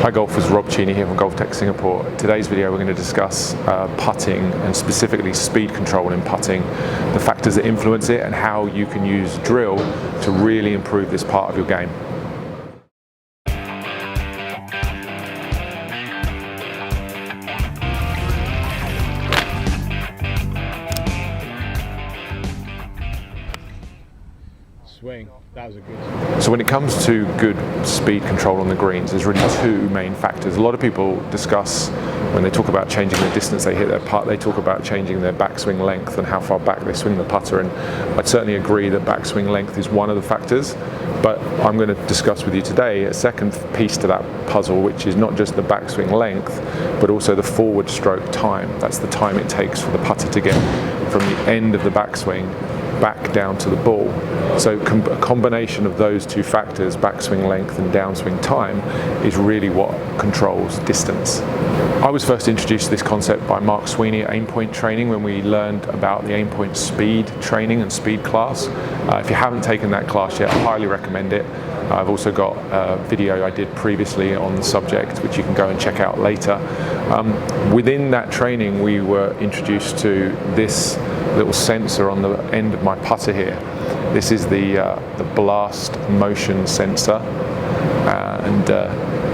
Hi golfers, Rob Cheney here from GOLFTEC Singapore. Today's video we're going to discuss putting and specifically speed control in putting, the factors that influence it and how you can use drill to really improve this part of your game. Swing. That was a good. So when it comes to good speed control on the greens, there's really two main factors. A lot of people discuss, when they talk about changing the distance they hit their putt, they talk about changing their backswing length and how far back they swing the putter, and I'd certainly agree that backswing length is one of the factors, but I'm going to discuss with you today a second piece to that puzzle, which is not just the backswing length, but also the forward stroke time. That's the time it takes for the putter to get from the end of the backswing back down to the ball. So a combination of those two factors, backswing length and downswing time, is really what controls distance. I was first introduced to this concept by Mark Sweeney at AIMPOINT training when we learned about the AIMPOINT speed training and speed class. If you haven't taken that class yet, I highly recommend it. I've also got a video I did previously on the subject, which you can go and check out later. Within that training, we were introduced to this little sensor on the end of my putter here. This is the blast motion sensor, and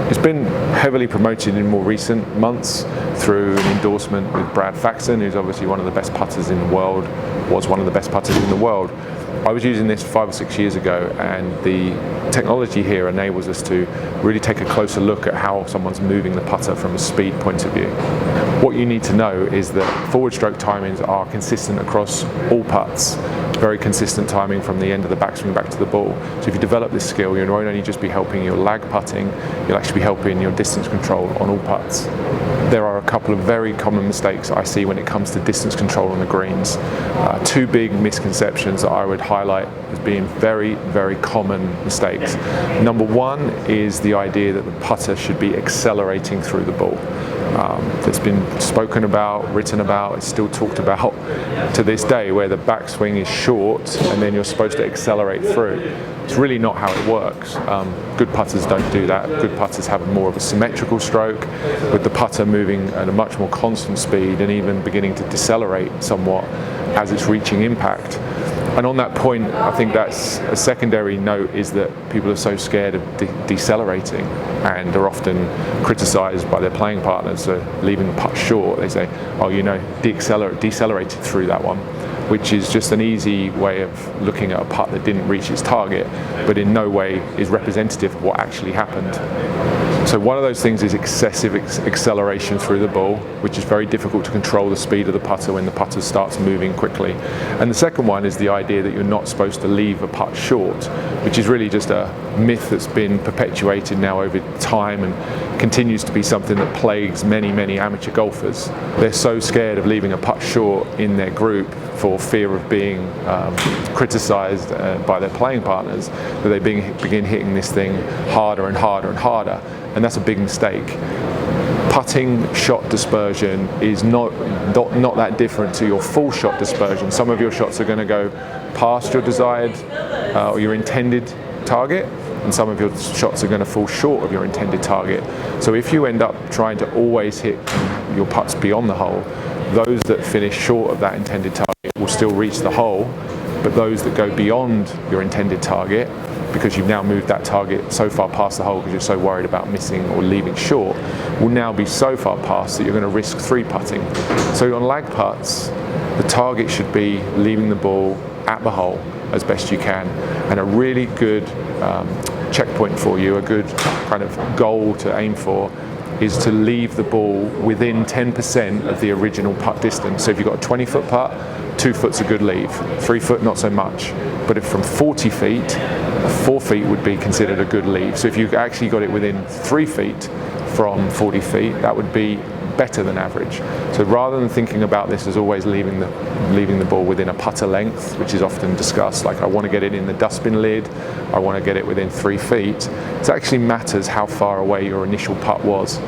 it's been heavily promoted in more recent months through an endorsement with Brad Faxon, who's obviously one of the best putters in the world, was one of the best putters in the world. I was using this 5 or 6 years ago, and the technology here enables us to really take a closer look at how someone's moving the putter from a speed point of view. What you need to know is that forward stroke timings are consistent across all putts, very consistent timing from the end of the backswing back to the ball. So if you develop this skill, you won't only just be helping your lag putting, you'll actually be helping your distance control on all putts. There are a couple of very common mistakes I see when it comes to distance control on the greens. Two big misconceptions that I would highlight as being very, very common mistakes. Number one is the idea that the putter should be accelerating through the ball. It's been spoken about, written about, it's still talked about to this day, where the backswing is short and then you're supposed to accelerate through. It's really not how it works. Good putters don't do that. Good putters have more of a symmetrical stroke, with the putter moving at a much more constant speed and even beginning to decelerate somewhat as it's reaching impact. And on that point, I think that's a secondary note, is that people are so scared of decelerating and are often criticised by their playing partners for leaving the putt short. They say, oh, you know, decelerated through that one, which is just an easy way of looking at a putt that didn't reach its target, but in no way is representative of what actually happened. So one of those things is excessive acceleration through the ball, which is very difficult to control the speed of the putter when the putter starts moving quickly. And the second one is the idea that you're not supposed to leave a putt short, which is really just a myth that's been perpetuated now over time and continues to be something that plagues many, many amateur golfers. They're so scared of leaving a putt short in their group for fear of being criticised by their playing partners that they begin hitting this thing harder and harder and harder. And that's a big mistake. Putting shot dispersion is not that different to your full shot dispersion. Some of your shots are going to go past your desired or your intended target, and some of your shots are going to fall short of your intended target. So if you end up trying to always hit your putts beyond the hole, those that finish short of that intended target will still reach the hole, but those that go beyond your intended target, because you've now moved that target so far past the hole because you're so worried about missing or leaving short, will now be so far past that you're going to risk three putting. So on lag putts, the target should be leaving the ball at the hole as best you can, and a really good checkpoint for you, a good kind of goal to aim for, is to leave the ball within 10% of the original putt distance. So if you've got a 20-foot putt, 2 foot's a good leave, 3 foot not so much. But if from 40 feet, 4 feet would be considered a good leave. So if you actually got it within 3 feet from 40 feet, that would be better than average. So rather than thinking about this as always leaving the ball within a putter length, which is often discussed, like I want to get it in the dustbin lid, I want to get it within 3 feet, it actually matters how far away your initial putt was.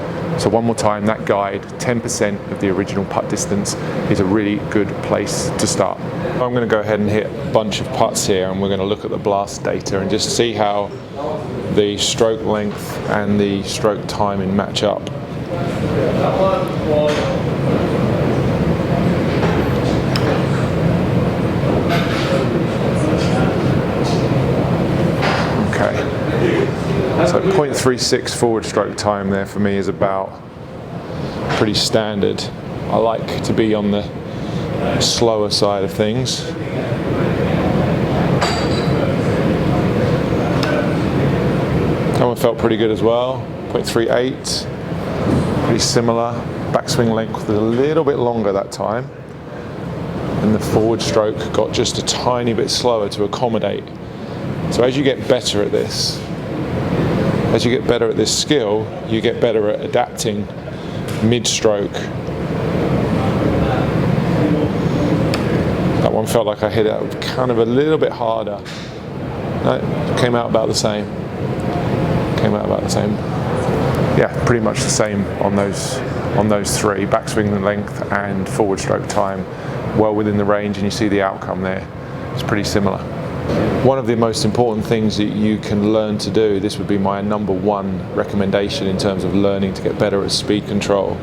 So one more time, that guide, 10% of the original putt distance is a really good place to start. I'm going to go ahead and hit a bunch of putts here, and we're going to look at the blast data and just see how the stroke length and the stroke timing match up. Okay, so 0.36 forward stroke time there for me is about pretty standard. I like to be on the slower side of things. That one felt pretty good as well. 0.38, pretty similar. Backswing length was a little bit longer that time, and the forward stroke got just a tiny bit slower to accommodate. So as you get better at this, as you get better at this skill, you get better at adapting mid-stroke. That one felt like I hit it kind of a little bit harder. No, came out about the same. Came out about the same. Yeah, pretty much the same on those three. Backswing length and forward stroke time, well within the range, and you see the outcome there. It's pretty similar. One of the most important things that you can learn to do, this would be my number one recommendation in terms of learning to get better at speed control,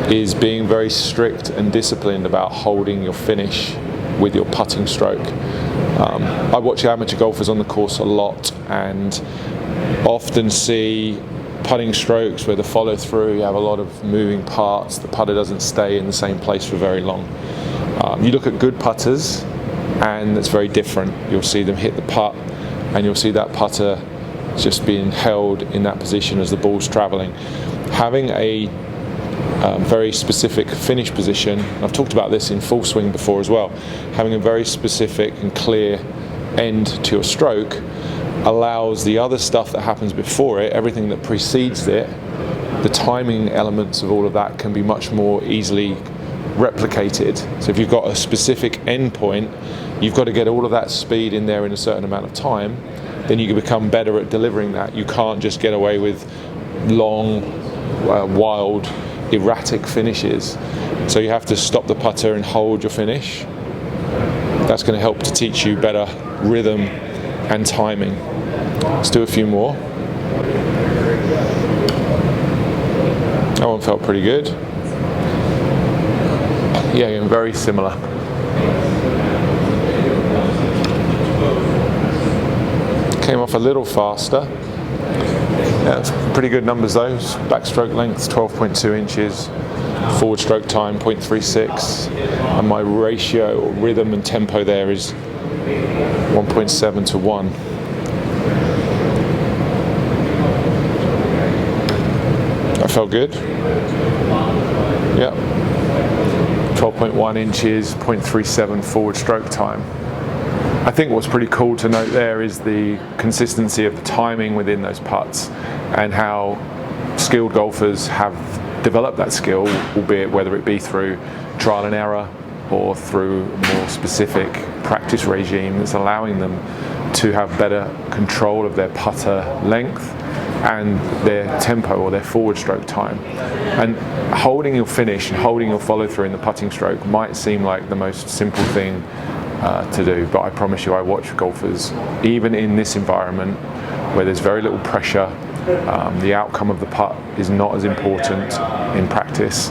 is being very strict and disciplined about holding your finish with your putting stroke. I watch amateur golfers on the course a lot and often see putting strokes where the follow through, you have a lot of moving parts, the putter doesn't stay in the same place for very long. You look at good putters and it's very different. You'll see them hit the putt and you'll see that putter just being held in that position as the ball's traveling. Having a very specific finish position, I've talked about this in full swing before as well, having a very specific and clear end to your stroke allows the other stuff that happens before it, everything that precedes it, the timing elements of all of that can be much more easily replicated. So if you've got a specific end point, you've got to get all of that speed in there in a certain amount of time, then you can become better at delivering that. You can't just get away with long, wild, erratic finishes. So you have to stop the putter and hold your finish. That's going to help to teach you better rhythm and timing. Let's do a few more. That one felt pretty good. Yeah, very similar. Came off a little faster. Yeah, it's pretty good numbers though. Backstroke length 12.2 inches, forward stroke time 0.36, and my ratio or rhythm and tempo there is 1.7 to 1. That felt good. Yeah. 12.1 inches, 0.37 forward stroke time. I think what's pretty cool to note there is the consistency of the timing within those putts and how skilled golfers have developed that skill, albeit whether it be through trial and error or through a more specific practice regime that's allowing them to have better control of their putter length and their tempo or their forward stroke time. And holding your finish and holding your follow through in the putting stroke might seem like the most simple thing to do, but I promise you I watch golfers, even in this environment where there's very little pressure, the outcome of the putt is not as important in practice,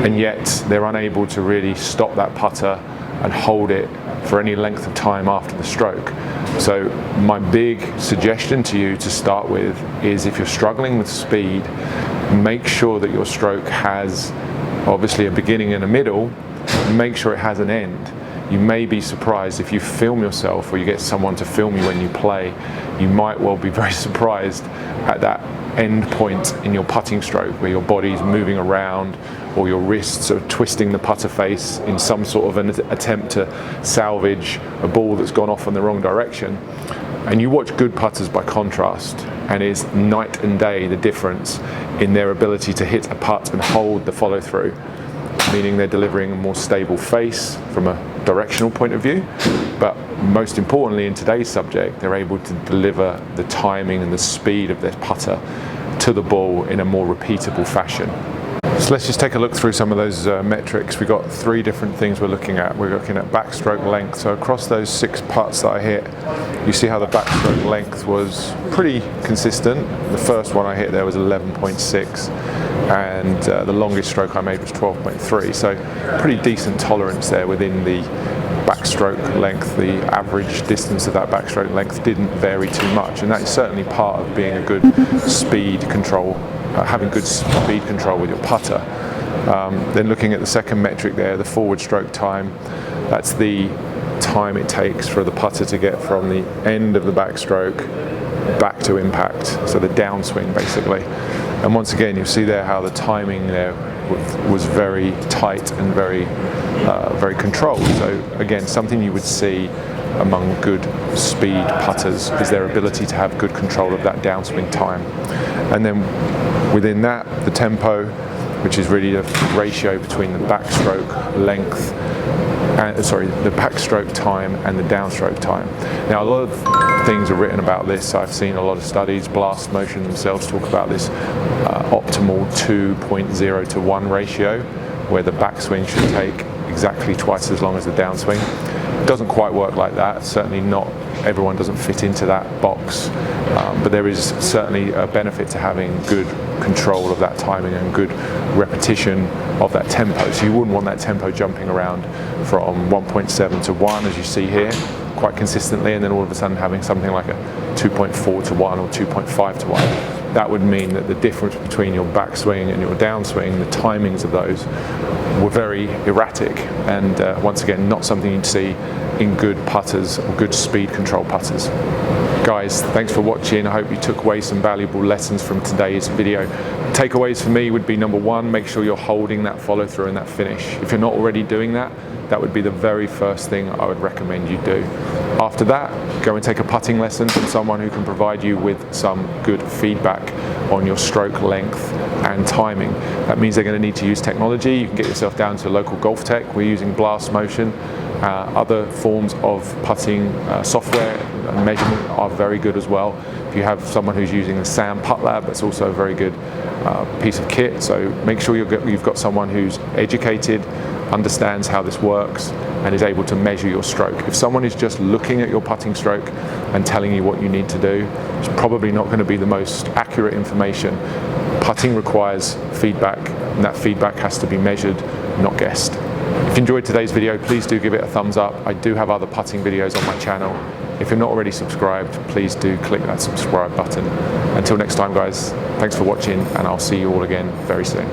and yet they're unable to really stop that putter and hold it for any length of time after the stroke. So my big suggestion to you to start with is, if you're struggling with speed, make sure that your stroke has obviously a beginning and a middle, make sure it has an end. You may be surprised if you film yourself or you get someone to film you when you play, you might well be very surprised at that end point in your putting stroke where your body's moving around or your wrists are twisting the putter face in some sort of an attempt to salvage a ball that's gone off in the wrong direction. And you watch good putters by contrast, and it's night and day the difference in their ability to hit a putt and hold the follow through, meaning they're delivering a more stable face from a directional point of view, but most importantly in today's subject, they're able to deliver the timing and the speed of their putter to the ball in a more repeatable fashion. So let's just take a look through some of those metrics. We've got 3 different things we're looking at. We're looking at backstroke length. So across those 6 putts that I hit, you see how the backstroke length was pretty consistent. The first one I hit there was 11.6, and the longest stroke I made was 12.3. So pretty decent tolerance there within the backstroke length. The average distance of that backstroke length didn't vary too much, and that is certainly part of being a good speed control, having good speed control with your putter. Then looking at the second metric there, the forward stroke time, that's the time it takes for the putter to get from the end of the backstroke back to impact, so the downswing basically. And once again, you see there how the timing there was very tight and very controlled. So again, something you would see among good speed putters is their ability to have good control of that downswing time. And then within that, the tempo, which is really the ratio between the backstroke length, the backstroke time and the downstroke time. Now, a lot of things are written about this. I've seen a lot of studies. Blast Motion themselves talk about this optimal 2.0 to 1 ratio, where the backswing should take exactly twice as long as the downswing. It doesn't quite work like that. Certainly not everyone doesn't fit into that box, but there is certainly a benefit to having good control of that timing and good repetition of that tempo. So you wouldn't want that tempo jumping around from 1.7 to 1 as you see here quite consistently, and then all of a sudden having something like a 2.4 to 1 or 2.5 to 1. That would mean that the difference between your backswing and your downswing, the timings of those, were very erratic, and once again, not something you'd see in good putters or good speed control putters. Guys, thanks for watching. I hope you took away some valuable lessons from today's video. Takeaways for me would be, number 1, make sure you're holding that follow through and that finish. If you're not already doing that, that would be the very first thing I would recommend you do. After that, go and take a putting lesson from someone who can provide you with some good feedback on your stroke length and timing. That means they're going to need to use technology. You can get yourself down to local GOLFTEC. We're using Blast Motion. Other forms of putting software and measurement are very good as well. If you have someone who's using the SAM Putt Lab, that's also a very good piece of kit. So make sure you've got someone who's educated, understands how this works, and is able to measure your stroke. If someone is just looking at your putting stroke and telling you what you need to do, it's probably not going to be the most accurate information. Putting requires feedback, and that feedback has to be measured, not guessed. If you enjoyed today's video, please do give it a thumbs up. I do have other putting videos on my channel. If you're not already subscribed, please do click that subscribe button. Until next time, guys, thanks for watching, and I'll see you all again very soon.